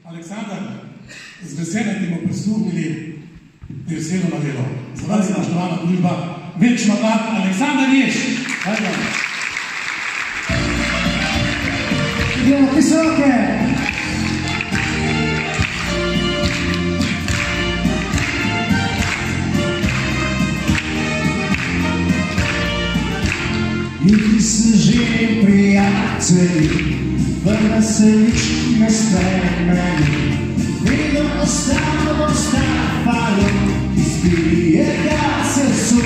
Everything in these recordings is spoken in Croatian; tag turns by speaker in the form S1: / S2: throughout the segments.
S1: Aleksandar, z veseljem ti bomo prisluhnili veselo na delo. Za vas je naštovana družba Večno mlad Aleksandar Jež.
S2: Idemo visoke! Jutri se že prijatelji, vrna se nič ne spremeni. Vedno ostalo stafalo, izbije ga srcu.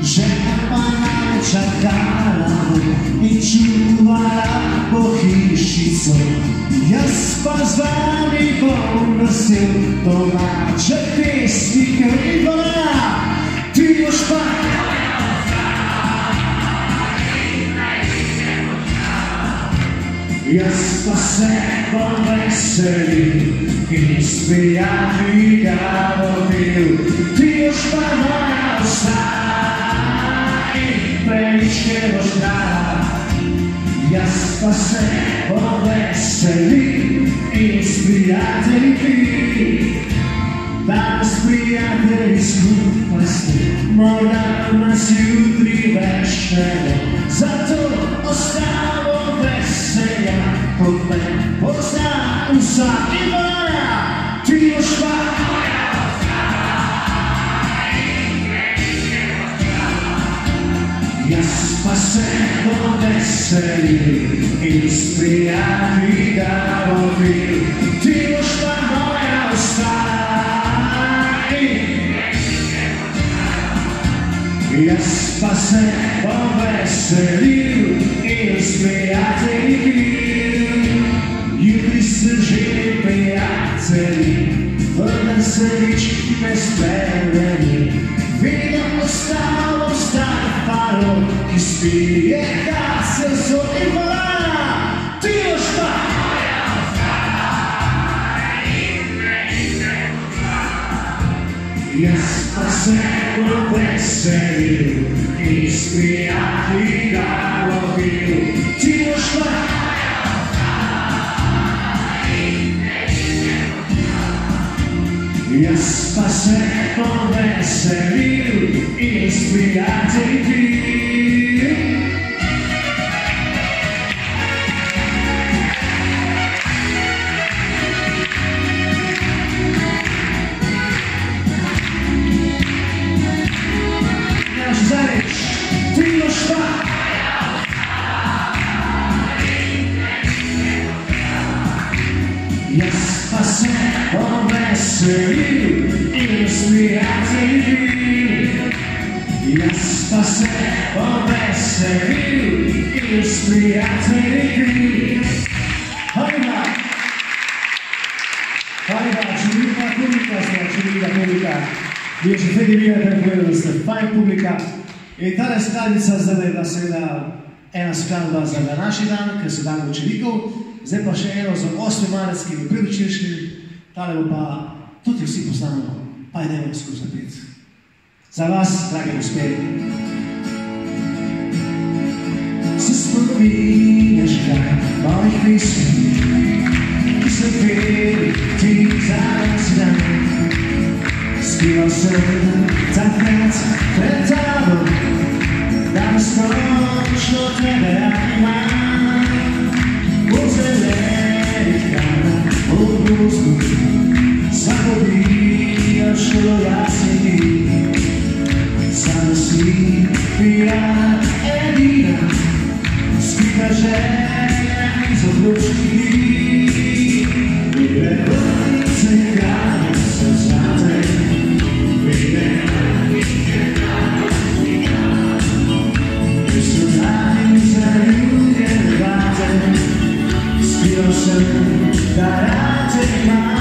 S2: Žena pa naj čakala in čuvala po hišico. Jaz pa z vami bom nosil domače pesnike. In voilà, ti boš pa jaz pa se bom veselil in s prijatelji ga vodil. Ti boš pa moja ostaj in preličke boš dala. Jaz pa se bom veselil in s prijatelji pil. Danes prijatelji skupaj ste, morda nas jutri več ne bo. Zato ostalo veselja, kot me pozna vsak. In moja, ti boš pa moja ostaj in preličke boš dala. Jaz pa se bom veselil in s prijatelji ga vodil. Ti boš pa moja ostaj. Jaz pa se bom veselil in s prijatelji pil. Jutri se že prijatelji, vrna se nič ne spremeni. Vedno ostalo staro, ki spije ga srcu. In voilà, ti boš pa moja ostaj in preličke boš dala. Jaz pa se bom veselil in s prijatelji ga vodil. Ti boš pa moja ostaj in preličke boš dala. Jaz pa se bom veselil in s prijatelji pil. Jaz pa se bom veselil in s prijatelji pil. Jaz pa se bom veselil in s prijatelji pil. Hajda! Hajda, čudovita publika ste, čudovita publika. Vi že vedi vidite, da ste fajn publika. In tale skladnica zdaj je bila seveda ena skladba za današnji dan, ker so dan učenikov. Zdaj pa še eno za 8. marec, ki je predvčerajšnji, tale bo pa tudi vsi poznamo, pa idemo skozi zapet. Za vas, dragi gospe. Se spominjaš kaj mojih pesmi, ki so peli ti za nas dan. Skrival sem takrat pred tabo, danes točno tebe imam. Po zelenih granah, po brusku, zahovijo šlo jasni. Samo si bila edina, skrita želja iz odločnih. Bile vrnice grane so zlate, bile vrnice grane so dani za ljubljene vate. Skrival sem, da rad te imam.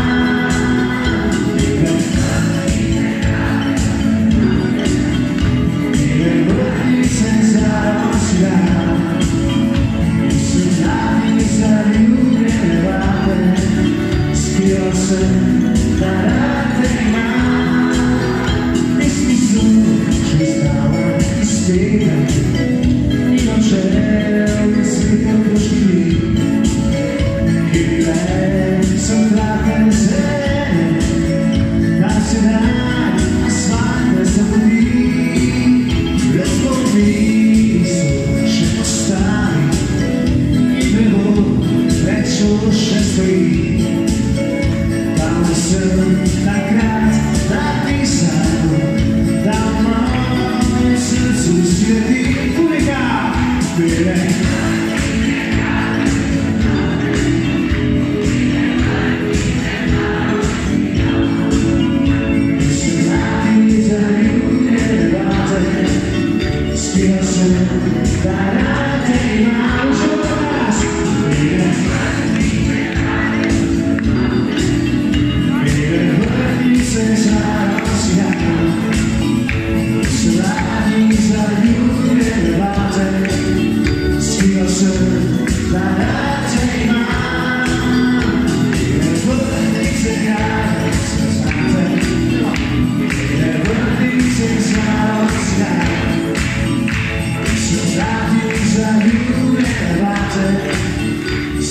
S2: Bile vrtnice za osljad in so dani za ljubljene vate. Skrival sem, da rad te imam. Pesmi so še zdava izpevati in odžel, da svetlo poživim. Let's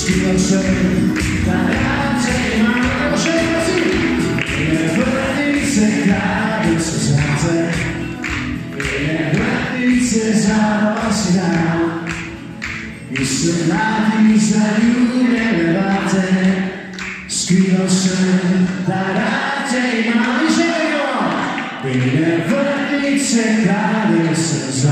S2: scrivo sempre davanti ai mani, c'è così, e guardi se cade scusate, e guardi se si dà, i soldati salute elevate, scrivo sempre davanti ai mani, c'è e guardi se cade scusate.